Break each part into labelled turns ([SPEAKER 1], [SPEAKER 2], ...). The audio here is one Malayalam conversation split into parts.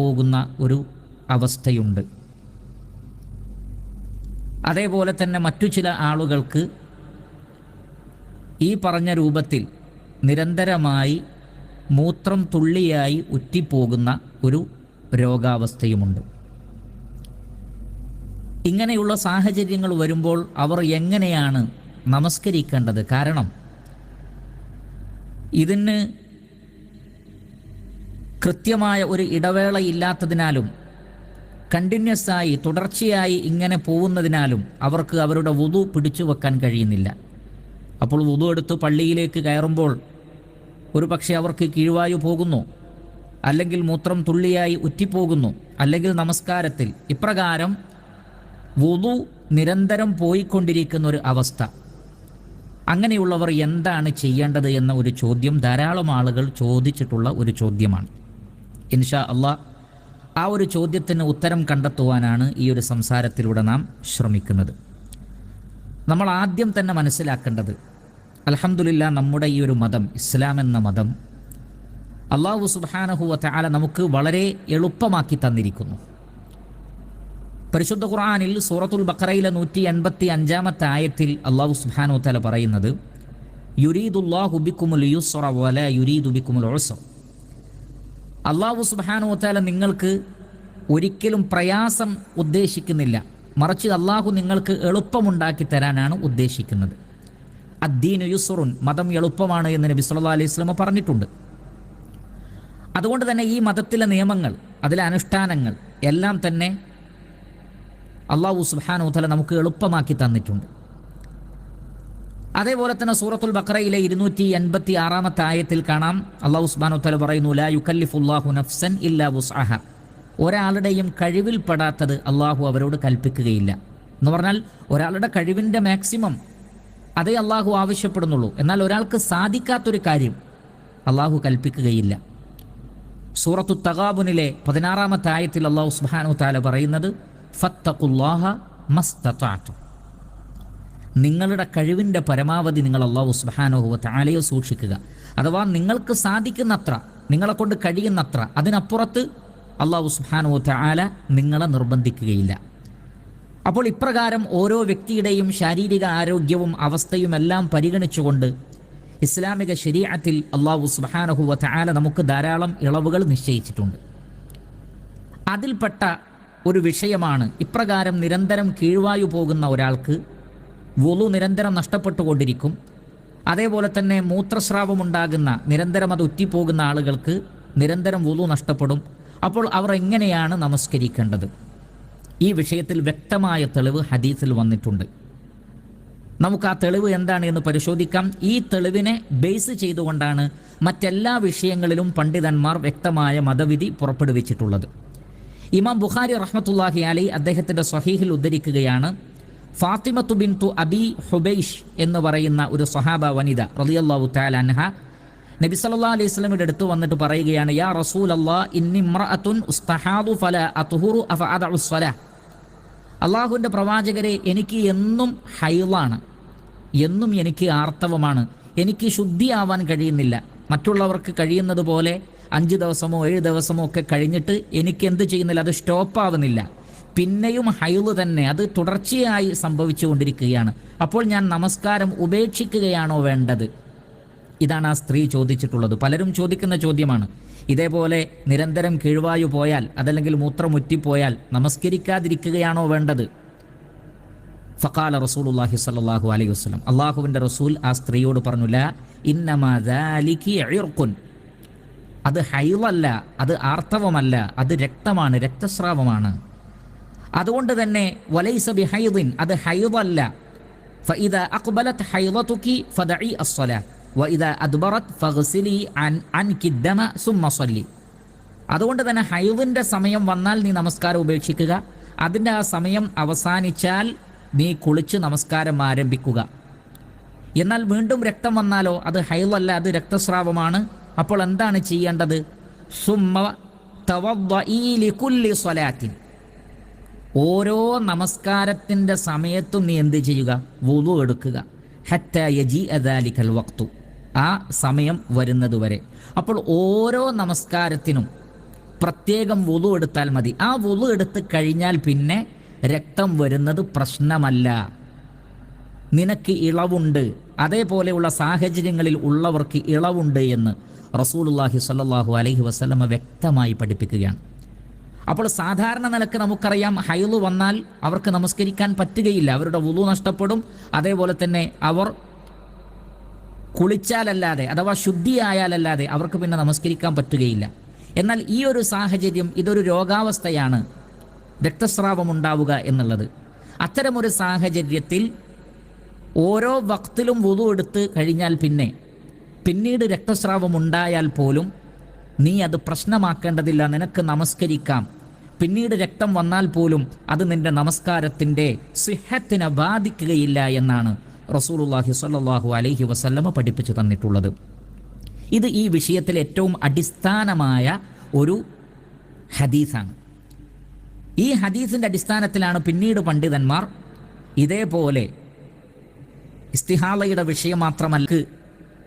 [SPEAKER 1] പോകുന്ന ഒരു അവസ്ഥയുണ്ട്. അതേപോലെ തന്നെ മറ്റു ചില ആളുകൾക്ക് ഈ പറഞ്ഞ രൂപത്തിൽ നിരന്തരമായി മൂത്രം തുള്ളിയായി ഉറ്റിപ്പോകുന്ന ഒരു രോഗാവസ്ഥയുമുണ്ട്. ഇങ്ങനെയുള്ള സാഹചര്യങ്ങൾ വരുമ്പോൾ അവർ എങ്ങനെയാണ് നമസ്കരിക്കേണ്ടത്? കാരണം ഇതിന് കൃത്യമായ ഒരു ഇടവേളയില്ലാത്തതിനാലും കണ്ടിന്യൂസായി തുടർച്ചയായി ഇങ്ങനെ പോകുന്നതിനാലും അവർക്ക് അവരുടെ വുളു പിടിച്ചു വെക്കാൻ കഴിയുന്നില്ല. അപ്പോൾ വുളു എടുത്ത് പള്ളിയിലേക്ക് കയറുമ്പോൾ ഒരു പക്ഷേ അവർക്ക് കീഴ്വായു പോകുന്നു, അല്ലെങ്കിൽ മൂത്രം തുള്ളിയായി ഉറ്റിപ്പോകുന്നു, അല്ലെങ്കിൽ നമസ്കാരത്തിൽ ഇപ്രകാരം വുളു നിരന്തരം പോയിക്കൊണ്ടിരിക്കുന്ന ഒരു അവസ്ഥ. അങ്ങനെയുള്ളവർ എന്താണ് ചെയ്യേണ്ടത് എന്ന ഒരു ചോദ്യം ധാരാളം ആളുകൾ ചോദിച്ചിട്ടുള്ള ഒരു ചോദ്യമാണ്. ഇൻഷാ അല്ലാഹ് ആ ഒരു ചോദ്യത്തിന് ഉത്തരം കണ്ടെത്തുവാനാണ് ഈ ഒരു സംസാരത്തിലൂടെ നാം ശ്രമിക്കുന്നത്. നമ്മൾ ആദ്യം തന്നെ മനസ്സിലാക്കേണ്ടത്, അൽഹംദുലില്ലാ, നമ്മുടെ ഈ ഒരു മതം, ഇസ്ലാം എന്ന മതം, അല്ലാഹു സുബ്ഹാനഹു വ തആല നമുക്ക് വളരെ എളുപ്പമാക്കി തന്നിരിക്കുന്നു. പരിശുദ്ധ ഖുർആനിൽ സൂറത്തുൽ ബഖറയിലെ 185-ാമത്തെ ആയത്തിൽ അല്ലാഹു സുബ്ഹാനഹു വ തആല പറയുന്നത്, യുരീദുല്ലാഹു ബിക്കുമുൽ യുസ്റ വലാ യുരീദു ബിക്കുമുൽ ഉസ്റ. അല്ലാഹു സുബ്ഹാനഹു വ തആല നിങ്ങൾക്ക് ഒരിക്കലും പ്രയാസം ഉദ്ദേശിക്കുന്നില്ല, മറിച്ച് അല്ലാഹു നിങ്ങൾക്ക് എളുപ്പമുണ്ടാക്കി തരാനാണ് ഉദ്ദേശിക്കുന്നത്. അദ്ദീനു യുസ്റുൻ, മതം എളുപ്പമാണ് എന്ന് നബി സല്ലല്ലാഹു അലൈഹി വസല്ലം പറഞ്ഞിട്ടുണ്ട്. അതുകൊണ്ട് തന്നെ ഈ മതത്തിലെ നിയമങ്ങൾ, അതിലെ അനുഷ്ഠാനങ്ങൾ എല്ലാം തന്നെ അല്ലാഹു സുബ്ഹാനഹു വ തആല നമുക്ക് എളുപ്പമാക്കി തന്നിട്ടുണ്ട്. അതേപോലെ തന്നെ സൂറത്തുൽ ബഖറയിലെ 286-ാമത്തെ ആയത്തിൽ കാണാം, അല്ലാഹു സുബ്ഹാനഹു വ തആല പറയുന്നു, ലാ യുകല്ലിഫുല്ലാഹു നഫ്സൻ ഇല്ലാ വുസ്അഹ. ഒരാളുടെയും കഴിവിൽപ്പെടാത്തത് അല്ലാഹു അവരോട് കൽപ്പിക്കുകയില്ല. എന്ന് പറഞ്ഞാൽ ഒരാളുടെ കഴിവിൻ്റെ മാക്സിമം അതേ അല്ലാഹു ആവശ്യപ്പെടുന്നുള്ളൂ. എന്നാൽ ഒരാൾക്ക് സാധിക്കാത്തൊരു കാര്യം അല്ലാഹു കൽപ്പിക്കുകയില്ല. സൂറത്തു തഗാബുനിലെ 16-ാമത്തെ ആയത്തിൽ അല്ലാഹു സുബ്ഹാനഹു വ തആല പറയുന്നത്, ഫത്തഖുല്ലാഹ മസ്തതഅ്തും. നിങ്ങളുടെ കഴിവിൻ്റെ പരമാവധി നിങ്ങൾ അല്ലാഹു സുബ്ഹാനഹു വ തആലയെ സൂക്ഷിക്കുക. അഥവാ നിങ്ങൾക്ക് സാധിക്കുന്നത്ര, നിങ്ങളെ കൊണ്ട് കഴിയുന്നത്ര, അതിനപ്പുറത്ത് അല്ലാഹു സുബ്ഹാനഹു വ തആല നിങ്ങളെ നിർബന്ധിക്കുകയില്ല. അപ്പോൾ ഇപ്രകാരം ഓരോ വ്യക്തിയുടെയും ശാരീരിക ആരോഗ്യവും അവസ്ഥയും എല്ലാം പരിഗണിച്ചുകൊണ്ട് ഇസ്ലാമിക ശരീഅത്തിൽ അല്ലാഹു സുബ്ഹാനഹു വ തആല നമുക്ക് ധാരാളം ഇളവുകൾ നിശ്ചയിച്ചിട്ടുണ്ട്. അതിൽപ്പെട്ട ഒരു വിഷയമാണ് ഇപ്രകാരം നിരന്തരം കീഴ്വായു പോകുന്ന ഒരാൾക്ക് വുളു നിരന്തരം നഷ്ടപ്പെട്ടുകൊണ്ടിരിക്കും. അതേപോലെ തന്നെ മൂത്രസ്രാവമുണ്ടാകുന്ന, നിരന്തരം അത് ഉറ്റിപ്പോകുന്ന ആളുകൾക്ക് നിരന്തരം വുളു നഷ്ടപ്പെടും. അപ്പോൾ അവർ എങ്ങനെയാണ് നമസ്കരിക്കേണ്ടത്? ഈ വിഷയത്തിൽ വ്യക്തമായ തെളിവ് ഹദീസിൽ വന്നിട്ടുണ്ട്. നമുക്ക് ആ തെളിവ് എന്താണ് എന്ന് പരിശോധിക്കാം. ഈ തെളിവിനെ ബേസ് ചെയ്തുകൊണ്ടാണ് മറ്റെല്ലാ വിഷയങ്ങളിലും പണ്ഡിതന്മാർ വ്യക്തമായ മതവിധി പുറപ്പെടുവിച്ചിട്ടുള്ളത്. ഇമാം ബുഖാരി റഹ്മത്തുള്ളാഹി അലൈഹി അദ്ദേഹത്തിൻ്റെ സ്വഹീഹിൽ ഉദ്ധരിക്കുകയാണ്, ഫാത്തിമത്തു ബിൻതു അബി ഹുബൈഷ് എന്ന് പറയുന്ന ഒരു സ്വഹാബ വനിത റളിയല്ലാഹു തആല അൻഹ നബി സല്ലല്ലാഹു അലൈഹി വസല്ലമയുടെ അടുത്ത് വന്നിട്ട് പറയുകയാണ്, യാ റസൂലല്ലാഹ് ഇന്നി ഇംറഅത്തുൻ ഉസ്തഹാദു ഫലാ അത്ഹുറു അഫഅദഉ സ്വലാഹ്. അല്ലാഹുവിൻ്റെ പ്രവാചകരെ, എനിക്ക് എന്നും ഹൈളാണ്, എന്നും എനിക്ക് ആർത്തവമാണ്, എനിക്ക് ശുദ്ധിയാവാൻ കഴിയുന്നില്ല. മറ്റുള്ളവർക്ക് കഴിയുന്നത് പോലെ 5 ദിവസമോ 7 ദിവസമോ ഒക്കെ കഴിഞ്ഞിട്ട് എനിക്ക് എന്ത് ചെയ്യുന്നില്ല, അത് സ്റ്റോപ്പാവുന്നില്ല, പിന്നെയും ഹൈള് തന്നെ, അത് തുടർച്ചയായി സംഭവിച്ചുകൊണ്ടിരിക്കുകയാണ്. അപ്പോൾ ഞാൻ നമസ്കാരം ഉപേക്ഷിക്കുകയാണോ വേണ്ടത്? ഇതാണ് ആ സ്ത്രീ ചോദിച്ചിട്ടുള്ളത്. പലരും ചോദിക്കുന്ന ചോദ്യമാണ്. ഇതേപോലെ നിരന്തരം കീഴ്വായു പോയാൽ, അതല്ലെങ്കിൽ മൂത്രമുറ്റിപ്പോയാൽ നമസ്കരിക്കാതിരിക്കുകയാണോ വേണ്ടത്? ഫഖാല റസൂലുള്ളാഹി സ്വല്ലല്ലാഹു അലൈഹി വസല്ലം, അല്ലാഹുവിൻ്റെ റസൂൽ ആ സ്ത്രീയോട് പറഞ്ഞു, ലാ ഇന്നമാ ദാലികി ഇർഖുൻ. അത് ഹൈളല്ല, അത് ആർത്തവമല്ല, അത് രക്തമാണ്, രക്തസ്രാവമാണ്. അതുകൊണ്ട് തന്നെ വലൈസ ബിഹൈദിൻ, അത് ഹൈളല്ല. ഫഇദാ അഖ്ബലത് ഹൈളതുകി ഫദഇ അസ്സലാ വഇദാ അദ്ബറത് ഫഗ്സിലി അൻകി ദമ സുമ്മ സല്ലി. അതുകൊണ്ട് തന്നെ ഹൈളിൻ്റെ സമയം വന്നാൽ നീ നമസ്കാരം ഉപേക്ഷിക്കുക, അതിൻ്റെ ആ സമയം അവസാനിച്ചാൽ നീ കുളിച്ച് നമസ്കാരം ആരംഭിക്കുക. എന്നാൽ വീണ്ടും രക്തം വന്നാലോ, അത് ഹൈളല്ല, അത് രക്തസ്രാവമാണ്. അപ്പോൾ എന്താണ് ചെയ്യേണ്ടത്? സുമ്മ തവദ്ദഇ ലികുല്ലി സ്വലാത്തിൻ. ഓരോ നമസ്കാരത്തിൻ്റെ സമയത്തും നീ എന്ത് ചെയ്യുക? വുളു എടുക്കുക. ഹത്താ യജീഅ ദാലികൽ വഖ്തു, ആ സമയം വരുന്നതുവരെ. അപ്പോൾ ഓരോ നമസ്കാരത്തിനും പ്രത്യേകം വുളു എടുത്താൽ മതി. ആ വുളു എടുത്ത് കഴിഞ്ഞാൽ പിന്നെ രക്തം വരുന്നത് പ്രശ്നമല്ല. നിനക്ക് ഇളവുണ്ട്, അതേപോലെയുള്ള സാഹചര്യങ്ങളിൽ ഉള്ളവർക്ക് ഇളവുണ്ട് എന്ന് റസൂലുള്ളാഹി സ്വല്ലല്ലാഹു അലൈഹി വസല്ലമ വ്യക്തമായി പഠിപ്പിക്കുകയാണ്. അപ്പോൾ സാധാരണ നിലക്ക് നമുക്കറിയാം, ഹൈള് വന്നാൽ അവർക്ക് നമസ്കരിക്കാൻ പറ്റുകയില്ല, അവരുടെ വുളു നഷ്ടപ്പെടും. അതേപോലെ തന്നെ അവർ കുളിച്ചാലല്ലാതെ അഥവാ ശുദ്ധിയായാലല്ലാതെ അവർക്ക് പിന്നെ നമസ്കരിക്കാൻ പറ്റുകയില്ല. എന്നാൽ ഈ ഒരു സാഹചര്യം, ഇതൊരു രോഗാവസ്ഥയാണ്, രക്തസ്രാവം ഉണ്ടാവുക എന്നുള്ളത്. അത്തരമൊരു സാഹചര്യത്തിൽ ഓരോ വക്തിലും വുളു എടുത്ത് കഴിഞ്ഞാൽ പിന്നീട് രക്തസ്രാവം ഉണ്ടായാൽ പോലും നീ അത് പ്രശ്നമാക്കേണ്ടതില്ല, നിനക്ക് നമസ്കരിക്കാം. പിന്നീട് രക്തം വന്നാൽ പോലും അത് നിന്റെ നമസ്കാരത്തിൻ്റെ സിഹത്തിനെ ബാധിക്കുകയില്ല എന്നാണ് റസൂലുള്ളാഹി സ്വല്ലല്ലാഹു അലൈഹി വസല്ലമ പഠിപ്പിച്ചു തന്നിട്ടുള്ളത്. ഇത് ഈ വിഷയത്തിൽ ഏറ്റവും അടിസ്ഥാനമായ ഒരു ഹദീസാണ്. ഈ ഹദീസിൻ്റെ അടിസ്ഥാനത്തിലാണ് പിന്നീട് പണ്ഡിതന്മാർ ഇതേപോലെ ഇസ്തിഹാളയുടെ വിഷയം മാത്രമല്ല,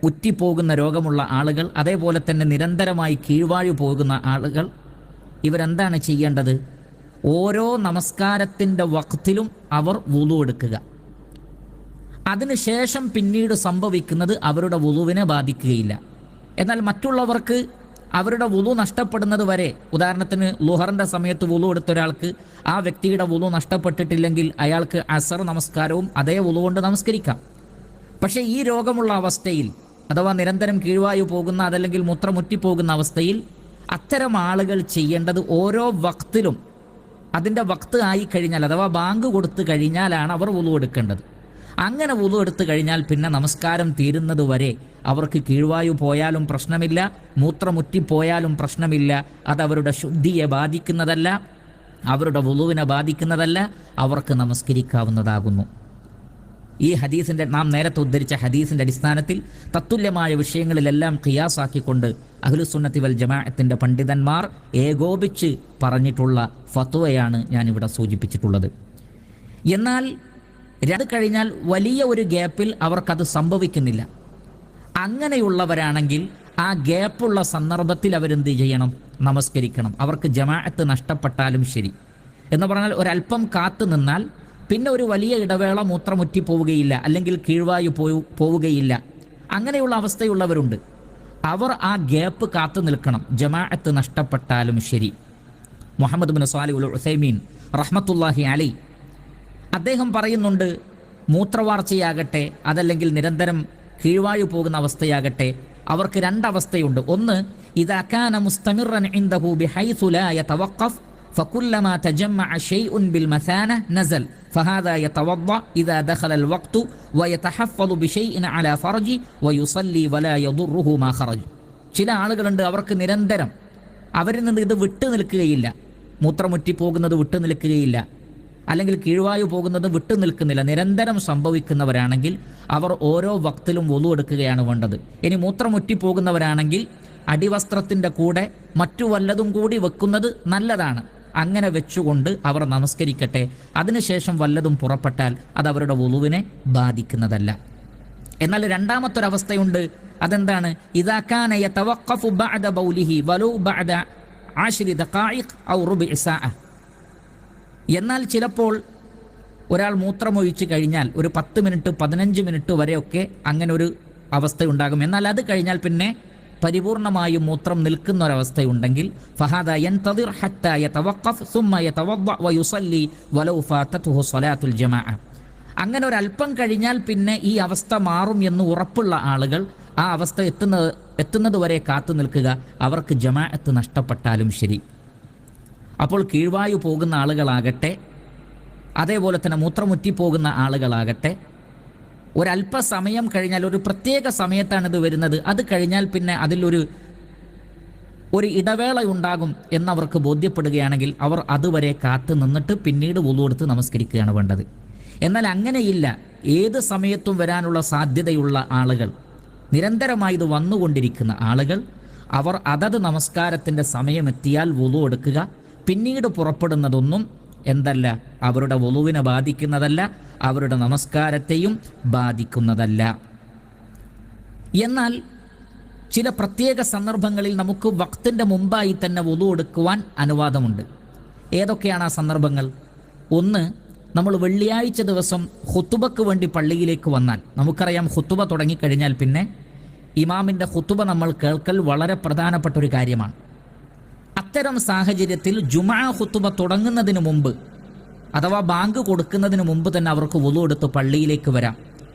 [SPEAKER 1] ഉറ്റിപ്പോകുന്ന രോഗമുള്ള ആളുകൾ, അതേപോലെ തന്നെ നിരന്തരമായി കീഴ്വാഴി പോകുന്ന ആളുകൾ, ഇവരെന്താണ് ചെയ്യേണ്ടത്? ഓരോ നമസ്കാരത്തിൻ്റെ വക്തിലും അവർ വുളു എടുക്കുക. അതിനുശേഷം പിന്നീട് സംഭവിക്കുന്നത് അവരുടെ വുളുവിനെ ബാധിക്കുകയില്ല. എന്നാൽ മറ്റുള്ളവർക്ക് അവരുടെ വുളു നഷ്ടപ്പെടുന്നത് വരെ, ഉദാഹരണത്തിന് ളുഹറിൻ്റെ സമയത്ത് വുളു എടുത്ത ഒരാൾക്ക് ആ വ്യക്തിയുടെ വുളു നഷ്ടപ്പെട്ടിട്ടില്ലെങ്കിൽ അയാൾക്ക് അസർ നമസ്കാരവും അതേ വുളു കൊണ്ട് നമസ്കരിക്കാം. പക്ഷേ ഈ രോഗമുള്ള അവസ്ഥയിൽ, അഥവാ നിരന്തരം കീഴ്വായു പോകുന്ന, അതല്ലെങ്കിൽ മൂത്രമുറ്റിപ്പോകുന്ന അവസ്ഥയിൽ അത്തരം ആളുകൾ ചെയ്യേണ്ടത് ഓരോ വക്തിലും അതിൻ്റെ വക്ത് ആയി കഴിഞ്ഞാൽ, അഥവാ ബാങ്ക് കൊടുത്തു കഴിഞ്ഞാലാണ് അവർ വുളു എടുക്കേണ്ടത്. അങ്ങനെ വുളു എടുത്തു കഴിഞ്ഞാൽ പിന്നെ നമസ്കാരം തീരുന്നത് വരെ അവർക്ക് കീഴ്വായു പോയാലും പ്രശ്നമില്ല, മൂത്രമുറ്റിപ്പോയാലും പ്രശ്നമില്ല. അതവരുടെ ശുദ്ധിയെ ബാധിക്കുന്നതല്ല, അവരുടെ വുളുവിനെ ബാധിക്കുന്നതല്ല, അവർക്ക് നമസ്കരിക്കാവുന്നതാകുന്നു. ഈ ഹദീസിൻ്റെ, നാം നേരത്തെ ഉദ്ധരിച്ച ഹദീസിൻ്റെ അടിസ്ഥാനത്തിൽ തത്തുല്യമായ വിഷയങ്ങളിലെല്ലാം ഖിയാസാക്കിക്കൊണ്ട് അഹ്ലുസുന്നത്തി വൽ ജമാഅത്തിൻ്റെ പണ്ഡിതന്മാർ ഏകോപിച്ച് പറഞ്ഞിട്ടുള്ള ഫത്വയാണ് ഞാനിവിടെ സൂചിപ്പിച്ചിട്ടുള്ളത്. എന്നാൽ അത് കഴിഞ്ഞാൽ വലിയ ഒരു ഗ്യാപ്പിൽ അവർക്കത് സംഭവിക്കുന്നില്ല. അങ്ങനെയുള്ളവരാണെങ്കിൽ ആ ഗ്യാപ്പുള്ള സന്ദർഭത്തിൽ അവരെന്ത് ചെയ്യണം? നമസ്കരിക്കണം. അവർക്ക് ജമാഅത്ത് നഷ്ടപ്പെട്ടാലും ശരി. എന്ന് പറഞ്ഞാൽ ഒരല്പം കാത്തു നിന്നാൽ പിന്നെ ഒരു വലിയ ഇടവേള മൂത്രമുറ്റി പോവുകയില്ല, അല്ലെങ്കിൽ കീഴ്വായു പോവുകയില്ല. അങ്ങനെയുള്ള അവസ്ഥയുള്ളവരുണ്ട്. അവർ ആ ഗ്യാപ്പ് കാത്തു നിൽക്കണം, ജമാഅത്ത് നഷ്ടപ്പെട്ടാലും ശരി. മുഹമ്മദ് ബിൻ സ്വാലിഹ് അൽ ഉസൈമീൻ റഹ്മത്തുള്ളാഹി അലൈഹി അദ്ദേഹം പറയുന്നുണ്ട്, മൂത്രവാർച്ചയാകട്ടെ അതല്ലെങ്കിൽ നിരന്തരം കീഴ്വായു പോകുന്ന അവസ്ഥയാകട്ടെ, അവർക്ക് രണ്ടവസ്ഥയുണ്ട്. ഒന്ന്, ഇദാ കാന മുസ്തമിറൻ ഇൻദഹു ബിഹൈസു ലാ യതവഖഫ് ഫകുല്ലമാ തജമ്മഅ ശൈഉൻ ബിൽമസാന നസൽ ഫഹാദാ യതവദ്ദ ഇദാ ദഖല الوقت വയതഹഫ്ഫളു ബിശൈഇൻ അലാ ഫർജി വയുസല്ലി വലാ യദുറുഹു മാ ഖറജ്. ചില ആളുകളുണ്ട്, അവർക്ക് നിരന്തരം അവരിൽ നിന്ന് ഇത് വിട്ടു നിൽക്കുകയില്ല, മൂത്രമുറ്റി പോകുന്നത് വിട്ടു നിൽക്കുകയില്ല, അല്ലെങ്കിൽ കീഴ്വായു പോകുന്നത് വിട്ടു നിൽക്കുന്നില്ല, നിരന്തരം സംഭവിക്കുന്നവരാണെങ്കിൽ അവർ ഓരോ വക്തിലും വുളു എടുക്കുകയാണ് വേണ്ടത്. ഇനി മൂത്രമുറ്റി പോകുന്നവരാണെങ്കിൽ അടിവസ്ത്രത്തിൻ്റെ കൂടെ മറ്റു വല്ലതും കൂടി വെക്കുന്നത് നല്ലതാണ്. അങ്ങനെ വെച്ചുകൊണ്ട് അവർ നമസ്കരിക്കട്ടെ. അതിനുശേഷം വല്ലതും പുറപ്പെട്ടാൽ അത് അവരുടെ വുളുവിനെ ബാധിക്കുന്നതല്ല. എന്നാൽ രണ്ടാമത്തൊരവസ്ഥയുണ്ട്. അതെന്താണ്? ഇദാ കാന യതവഖഫു ബഅദ ബൗലിഹി വലൗ ബഅദ 10 ദഖായിഖ് ഔ റുബഇ സാഅ. എന്നാൽ ചിലപ്പോൾ ഒരാൾ മൂത്രമൊഴിച്ച് കഴിഞ്ഞാൽ ഒരു 10 മിനിറ്റ് 15 മിനിറ്റ് വരെയൊക്കെ അങ്ങനെ ഒരു അവസ്ഥയുണ്ടാകും. എന്നാൽ അത് കഴിഞ്ഞാൽ പിന്നെ പരിപൂർണമായും മൂത്രം നിൽക്കുന്ന ഒരവസ്ഥയുണ്ടെങ്കിൽ ഫഹാദാ യൻതദിർ ഹത്താ യതവഖഫ് സുമ്മ യതവദ്ദ വയുസല്ലി വലൗ ഫാതതുഹു സ്വലാത്തുൽ ജമാഅ. അങ്ങനെ ഒരല്പം കഴിഞ്ഞാൽ പിന്നെ ഈ അവസ്ഥ മാറും എന്ന് ഉറപ്പുള്ള ആളുകൾ ആ അവസ്ഥ എത്തുന്നത് വരെ കാത്തു നിൽക്കുക, അവർക്ക് ജമാഅത്ത് നഷ്ടപ്പെട്ടാലും ശരി. അപ്പോൾ കീഴ്വായു പോകുന്ന ആളുകളാകട്ടെ, അതേപോലെ തന്നെ മൂത്രമുറ്റി പോകുന്ന ആളുകളാകട്ടെ, ഒരല്പസമയം കഴിഞ്ഞാൽ, ഒരു പ്രത്യേക സമയത്താണ് ഇത് വരുന്നത്, അത് കഴിഞ്ഞാൽ പിന്നെ അതിലൊരു ഇടവേള ഉണ്ടാകും എന്നവർക്ക് ബോധ്യപ്പെടുകയാണെങ്കിൽ അവർ അതുവരെ കാത്തു നിന്നിട്ട് പിന്നീട് വുളു എടുത്ത് നമസ്കരിക്കുകയാണ് വേണ്ടത്. എന്നാൽ അങ്ങനെയില്ല, ഏത് സമയത്തും വരാനുള്ള സാധ്യതയുള്ള ആളുകൾ, നിരന്തരമായി ഇത് വന്നുകൊണ്ടിരിക്കുന്ന ആളുകൾ, അവർ അതത് നമസ്കാരത്തിൻ്റെ സമയമെത്തിയാൽ വുളു എടുക്കുക. പിന്നീട് പുറപ്പെടുന്നതൊന്നും എന്തല്ല, അവരുടെ വുളുവിനെ ബാധിക്കുന്നതല്ല, അവരുടെ നമസ്കാരത്തെയും ബാധിക്കുന്നതല്ല. എന്നാൽ ചില പ്രത്യേക സന്ദർഭങ്ങളിൽ നമുക്ക് വക്തിൻ്റെ മുമ്പായി തന്നെ വുളു എടുക്കുവാൻ അനുവാദമുണ്ട്. ഏതൊക്കെയാണ് ആ സന്ദർഭങ്ങൾ? ഒന്ന്, നമ്മൾ വെള്ളിയാഴ്ച ദിവസം ഖുതുബക്ക് വേണ്ടി പള്ളിയിലേക്ക് വന്നാൽ, നമുക്കറിയാം ഖുതുബ തുടങ്ങിക്കഴിഞ്ഞാൽ പിന്നെ ഇമാമിൻ്റെ ഖുതുബ നമ്മൾ കേൾക്കൽ വളരെ പ്രധാനപ്പെട്ട ഒരു കാര്യമാണ്. അത്തരം സാഹചര്യത്തിൽ ജുമാ ഖുതുബ തുടങ്ങുന്നതിന് മുമ്പ് അഥവാ ബാങ്ക് കൊടുക്കുന്നതിന് മുമ്പ് തന്നെ അവർക്ക് വുളു എടുത്ത് പള്ളിയിലേക്ക് വരാം.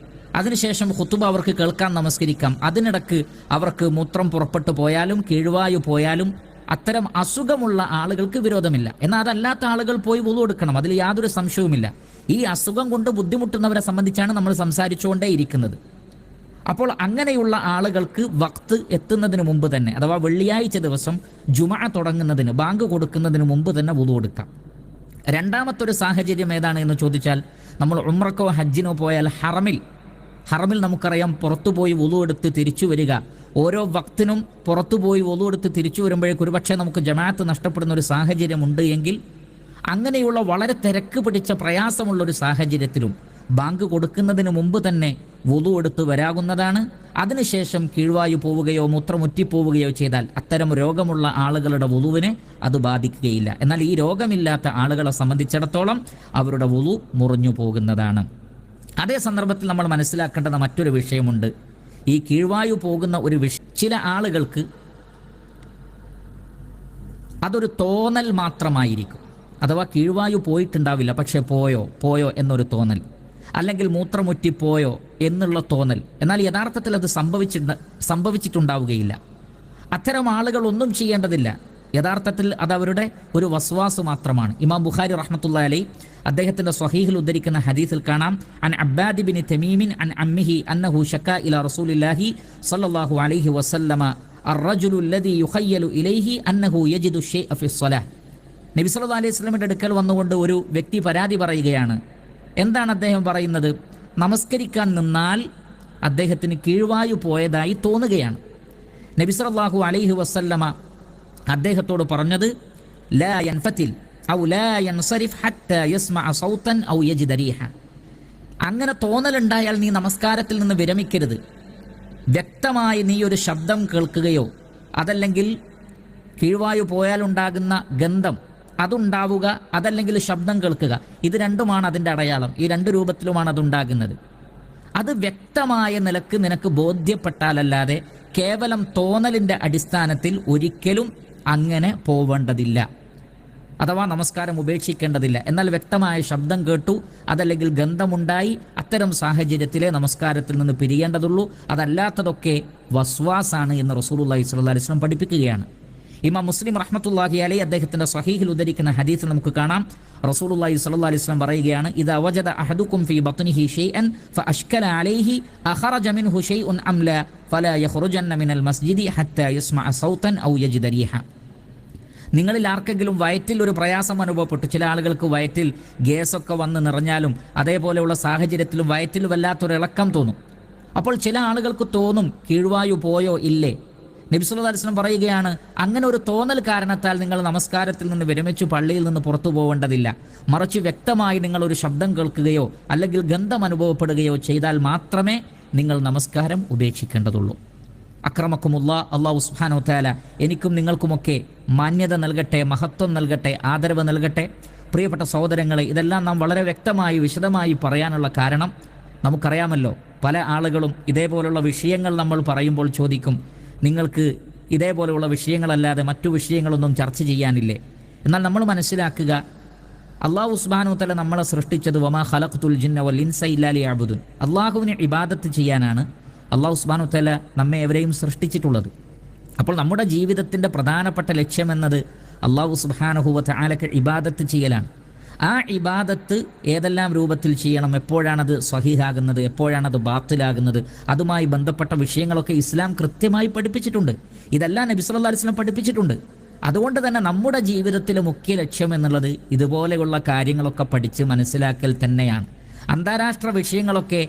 [SPEAKER 1] അതിനുശേഷം ഖുതുബ അവർക്ക് കേൾക്കാൻ നമസ്കരിക്കാം. അതിനിടക്ക് അവർക്ക് മൂത്രം പുറപ്പെട്ടു പോയാലും കീഴ്വായു പോയാലും അത്തരം അസുഖമുള്ള ആളുകൾക്ക് വിരോധമില്ല. എന്നാൽ അതല്ലാത്ത ആളുകൾ പോയി വുളു എടുക്കണം, അതിൽ യാതൊരു സംശയവുമില്ല. ഈ അസുഖം കൊണ്ട് ബുദ്ധിമുട്ടുന്നവരെ സംബന്ധിച്ചാണ് നമ്മൾ സംസാരിച്ചുകൊണ്ടേ ഇരിക്കുന്നത്. അപ്പോൾ അങ്ങനെയുള്ള ആളുകൾക്ക് വക്ത് എത്തുന്നതിന് മുമ്പ് തന്നെ, അഥവാ വെള്ളിയാഴ്ച ദിവസം ജുമഅ തുടങ്ങുന്നതിന് ബാങ്ക് കൊടുക്കുന്നതിന് മുമ്പ് തന്നെ വുളു എടുക്കാം. രണ്ടാമത്തൊരു സാഹചര്യം ഏതാണ് എന്ന് ചോദിച്ചാൽ, നമ്മൾ ഉംറക്കോ ഹജ്ജിനോ പോയാൽ ഹറമിൽ നമുക്കറിയാം പുറത്തുപോയി വുളു എടുത്ത് തിരിച്ചു വരിക, ഓരോ വക്തിനും പുറത്തുപോയി വുളു എടുത്ത് തിരിച്ചു വരുമ്പോഴേക്ക് ഒരുപക്ഷെ നമുക്ക് ജമാഅത്ത് നഷ്ടപ്പെടുന്ന ഒരു സാഹചര്യമുണ്ട് എങ്കിൽ, അങ്ങനെയുള്ള വളരെ തിരക്ക് പിടിച്ച പ്രയാസമുള്ളൊരു സാഹചര്യത്തിലും ബാങ്ക് കൊടുക്കുന്നതിന് മുമ്പ് തന്നെ വുളു എടുത്ത് വരാകുന്നതാണ്. അതിനുശേഷം കീഴ്വായു പോവുകയോ മൂത്രമുറ്റിപ്പോവുകയോ ചെയ്താൽ അത്തരം രോഗമുള്ള ആളുകളുടെ വുളുവിനെ അത് ബാധിക്കുകയില്ല. എന്നാൽ ഈ രോഗമില്ലാത്ത ആളുകളെ സംബന്ധിച്ചിടത്തോളം അവരുടെ വുളു മുറിഞ്ഞു പോകുന്നതാണ്. അതേ സന്ദർഭത്തിൽ നമ്മൾ മനസ്സിലാക്കേണ്ടുന്ന മറ്റൊരു വിഷയമുണ്ട്. ഈ കീഴ്വായു പോകുന്ന ഒരു ചില ആളുകൾക്ക് അതൊരു തോന്നൽ മാത്രമായിരിക്കും. അഥവാ കീഴ്വായു പോയിട്ടുണ്ടാവില്ല, പക്ഷെ പോയോ എന്നൊരു തോന്നൽ, അല്ലെങ്കിൽ മൂത്രമുറ്റിപ്പോയോ എന്നുള്ള തോന്നൽ. എന്നാൽ യഥാർത്ഥത്തിൽ അത് സംഭവിച്ചിട്ടുണ്ടാവുകയില്ല. അത്തരം ആളുകൾ ഒന്നും ചെയ്യേണ്ടതില്ല. യഥാർത്ഥത്തിൽ അത് അവരുടെ ഒരു വസ്വാസ് മാത്രമാണ്. ഇമാം ബുഖാരി റഹ്മത്തുള്ളാഹി അലൈഹി അദ്ദേഹത്തിന്റെ സ്വഹീഹിൽ ഉദ്ധരിക്കുന്ന ഹദീസിൽ കാണാം, അൻ അബ്ബാദ് ബിൻ തമീമിൻ അൻ അമ്മിഹി അന്നഹു ശക്കാ ഇലാ റസൂലില്ലാഹി സ്വല്ലല്ലാഹു അലൈഹി വസല്ലമ അർറജുലു അല്ലദീ യുഖയ്യലു ഇലൈഹി അന്നഹു യജിദു ശൈഅ ഫി സ്വലാഹ്. നബി സല്ലല്ലാഹു അലൈഹി വസല്ലമയുടെ അടുക്കൽ വന്നുകൊണ്ട് ഒരു വ്യക്തി പരാതി പറയുകയാണ്. എന്താണ് അദ്ദേഹം പറയുന്നത്? നമസ്കരിക്കാൻ നിന്നാൽ അദ്ദേഹത്തിന് കീഴ്വായു പോയതായി തോന്നുകയാണ്. നബി സല്ലല്ലാഹു അലൈഹി വസല്ലമ അദ്ദേഹത്തോട് പറഞ്ഞത്, ലാ യൻഫതിൽ ഔ ലാ യൻസരിഫ് ഹത്താ യസ്മഅ സൗതൻ ഔ യജിദ റീഹ. അങ്ങനെ തോന്നലുണ്ടായാൽ നീ നമസ്കാരത്തിൽ നിന്ന് വിരമിക്കരുത്. വ്യക്തമായി നീ ഒരു ശബ്ദം കേൾക്കുകയോ അതല്ലെങ്കിൽ കീഴ്വായു പോയാലുണ്ടാകുന്ന ഗന്ധം അതുണ്ടാവുക, അതല്ലെങ്കിൽ ശബ്ദം കേൾക്കുക, ഇത് രണ്ടുമാണ് അതിൻ്റെ അടയാളം. ഈ രണ്ട് രൂപത്തിലുമാണ് അതുണ്ടാകുന്നത്. അത് വ്യക്തമായ നിലക്ക് നിനക്ക് ബോധ്യപ്പെട്ടാലല്ലാതെ കേവലം തോന്നലിൻ്റെ അടിസ്ഥാനത്തിൽ ഒരിക്കലും അങ്ങനെ പോവേണ്ടതില്ല, അഥവാ നമസ്കാരം ഉപേക്ഷിക്കേണ്ടതില്ല. എന്നാൽ വ്യക്തമായ ശബ്ദം കേട്ടു, അതല്ലെങ്കിൽ ഗന്ധമുണ്ടായി, അത്തരം സാഹചര്യത്തിലെ നമസ്കാരത്തിൽ നിന്ന് പിരിയേണ്ടതുള്ളൂ. അതല്ലാത്തതൊക്കെ വസ്വാസാണ് എന്ന് റസൂലുള്ളാഹി സ്വല്ലല്ലാഹു അലൈഹി വസല്ലം പഠിപ്പിക്കുകയാണ്. ഇമാം മുസ്ലിം റഹ്മത്തുള്ളാഹി അലൈഹി അദ്ദേഹത്തിന്റെ സ്വഹീഹിൽ ഉദ്ധരിക്കുന്ന ഹദീസിൽ നമുക്ക് കാണാം, റസൂലുള്ളാഹി സ്വല്ലല്ലാഹു അലൈഹി വസല്ലം പറയുകയാണ്, ഇദാ വജദ അഹദുക്കും ഫീ ബത്നിഹി ഷൈഅൻ ഫഅഷ്കല അലൈഹി അഖറജ മിൻഹു ഷൈഉൻ അം ലാ ഫലാ യഖ്റുജന്ന മിനൽ മസ്ജിദി ഹത്താ യസ്മഅ സൗതൻ ഔ യജിദ റീഹ. നിങ്ങളിൽ ആർക്കെങ്കിലും വയറ്റിൽ ഒരു പ്രയാസം അനുഭവപ്പെട്ടു, ചില ആളുകൾക്ക് വയറ്റിൽ ഗ്യാസൊക്കെ വന്ന് നിറഞ്ഞാലും അതേപോലെയുള്ള സാഹചര്യത്തിലും വയറ്റിൽ വല്ലാത്തൊരു ഇളക്കം തോന്നും. അപ്പോൾ ചില ആളുകൾക്ക് തോന്നും കീഴ്വായു പോയോ ഇല്ലേ. നബി സല്ലല്ലാഹു അലൈഹി വസല്ലം പറയുകയാണ്, അങ്ങനെ ഒരു തോന്നൽ കാരണത്താൽ നിങ്ങൾ നമസ്കാരത്തിൽ നിന്ന് വിരമിച്ചു പള്ളിയിൽ നിന്ന് പുറത്തു പോവേണ്ടതില്ല. മറിച്ച് വ്യക്തമായി നിങ്ങൾ ഒരു ശബ്ദം കേൾക്കുകയോ അല്ലെങ്കിൽ ഗന്ധം അനുഭവപ്പെടുകയോ ചെയ്താൽ മാത്രമേ നിങ്ങൾ നമസ്കാരം ഉപേക്ഷിക്കേണ്ടതുള്ളൂ. അക്രമക്കുമുല്ലാ, അല്ലാഹു സുബ്ഹാനഹു വതആല എനിക്കും നിങ്ങൾക്കുമൊക്കെ മാന്യത നൽകട്ടെ, മഹത്വം നൽകട്ടെ, ആദരവ് നൽകട്ടെ. പ്രിയപ്പെട്ട സഹോദരങ്ങളെ, ഇതെല്ലാം നാം വളരെ വ്യക്തമായി വിശദമായി പറയാനുള്ള കാരണം നമുക്കറിയാമല്ലോ. പല ആളുകളും ഇതേപോലുള്ള വിഷയങ്ങൾ നമ്മൾ പറയുമ്പോൾ ചോദിക്കും, നിങ്ങൾക്ക് ഇതേപോലെയുള്ള വിഷയങ്ങളല്ലാതെ മറ്റു വിഷയങ്ങളൊന്നും ചർച്ച ചെയ്യാനില്ലേ? എന്നാൽ നമ്മൾ മനസ്സിലാക്കുക, അല്ലാഹു സുബ്ഹാനഹു വതആല നമ്മളെ സൃഷ്ടിച്ചത് വമാ ഖലഖ്തുൽ ജിന്ന വൽ ഇൻസ ഇല്ലാ ലിയഅ്ബുദൂൻ, അല്ലാഹുവിനെ ഇബാദത്ത് ചെയ്യാനാണ് അല്ലാഹു സുബ്ഹാനഹു വതആല നമ്മെ എവരെയും സൃഷ്ടിച്ചിട്ടുള്ളത്. അപ്പോൾ നമ്മുടെ ജീവിതത്തിൻ്റെ പ്രധാനപ്പെട്ട ലക്ഷ്യമെന്നത് അല്ലാഹു സുബ്ഹാനഹു വതആലക്ക് ഇബാദത്ത് ചെയ്യലാണ്. ആ ഇബാദത്ത് ഏതെല്ലാം രൂപത്തിൽ ചെയ്യണം, എപ്പോഴാണത് സ്വഹീഹാകുന്നത്, എപ്പോഴാണത് ബാത്തിലാകുന്നത്, അതുമായി ബന്ധപ്പെട്ട വിഷയങ്ങളൊക്കെ ഇസ്ലാം കൃത്യമായി പഠിപ്പിച്ചിട്ടുണ്ട്. ഇതെല്ലാം നബി സല്ലല്ലാഹു അലൈഹി വസല്ലം പഠിപ്പിച്ചിട്ടുണ്ട്. അതുകൊണ്ട് തന്നെ നമ്മുടെ ജീവിതത്തിലെ മുഖ്യ ലക്ഷ്യം എന്നുള്ളത് ഇതുപോലെയുള്ള കാര്യങ്ങളൊക്കെ പഠിച്ച് മനസ്സിലാക്കൽ തന്നെയാണ്. അന്താരാഷ്ട്ര വിഷയങ്ങളൊക്കെ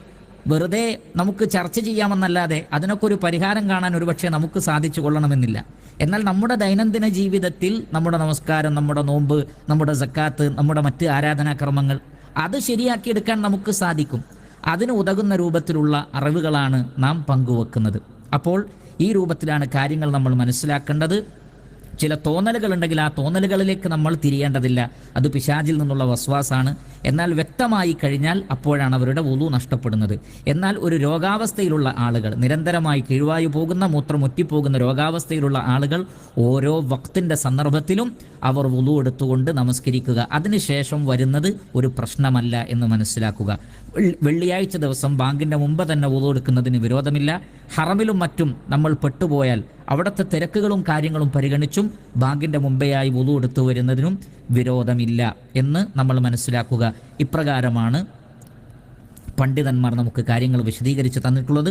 [SPEAKER 1] വെറുതെ നമുക്ക് ചർച്ച ചെയ്യാമെന്നല്ലാതെ അതിനൊക്കെ ഒരു പരിഹാരം കാണാൻ ഒരുപക്ഷെ നമുക്ക് സാധിച്ചു കൊള്ളണമെന്നില്ല. എന്നാൽ നമ്മുടെ ദൈനംദിന ജീവിതത്തിൽ നമ്മുടെ നമസ്കാരം, നമ്മുടെ നോമ്പ്, നമ്മുടെ സക്കാത്ത്, നമ്മുടെ മറ്റ് ആരാധനാക്രമങ്ങൾ അത് ശരിയാക്കിയെടുക്കാൻ നമുക്ക് സാധിക്കും. അതിന് ഉതകുന്ന രൂപത്തിലുള്ള അറിവുകളാണ് നാം പങ്കുവെക്കുന്നത്. അപ്പോൾ ഈ രൂപത്തിലാണ് കാര്യങ്ങൾ നമ്മൾ മനസ്സിലാക്കേണ്ടത്. ചില തോന്നലുകൾ ഉണ്ടെങ്കിൽ ആ തോന്നലുകളിലേക്ക് നമ്മൾ തിരിയേണ്ടതില്ല. അത് പിശാചിൽ നിന്നുള്ള വസ്വാസാണ്. എന്നാൽ വ്യക്തമായി കഴിഞ്ഞാൽ അപ്പോഴാണ് അവരുടെ വുളു നഷ്ടപ്പെടുന്നത്. എന്നാൽ ഒരു രോഗാവസ്ഥയിലുള്ള ആളുകൾ, നിരന്തരമായി കീഴ്വായു പോകുന്ന, മൂത്രം മുറ്റിപ്പോകുന്ന രോഗാവസ്ഥയിലുള്ള ആളുകൾ ഓരോ വക്തിൻ്റെ സന്ദർഭത്തിലും അവർ വുളു എടുത്തുകൊണ്ട് നമസ്കരിക്കുക. അതിനുശേഷം വരുന്നത് ഒരു പ്രശ്നമല്ല എന്ന് മനസ്സിലാക്കുക. വെള്ളിയാഴ്ച ദിവസം ബാങ്കിൻ്റെ മുമ്പ് തന്നെ വുളു എടുക്കുന്നതിന് വിരോധമില്ല. ഹറമിലും മറ്റും നമ്മൾ പെട്ടുപോയാൽ അവിടുത്തെ തിരക്കുകളും കാര്യങ്ങളും പരിഗണിച്ചും ബാങ്കിൻ്റെ മുമ്പെയായി വുളു എടുത്തു വരുന്നതിനും വിരോധമില്ല എന്ന് നമ്മൾ മനസ്സിലാക്കുക. ഇപ്രകാരമാണ് പണ്ഡിതന്മാർ നമുക്ക് കാര്യങ്ങൾ വിശദീകരിച്ച് തന്നിട്ടുള്ളത്.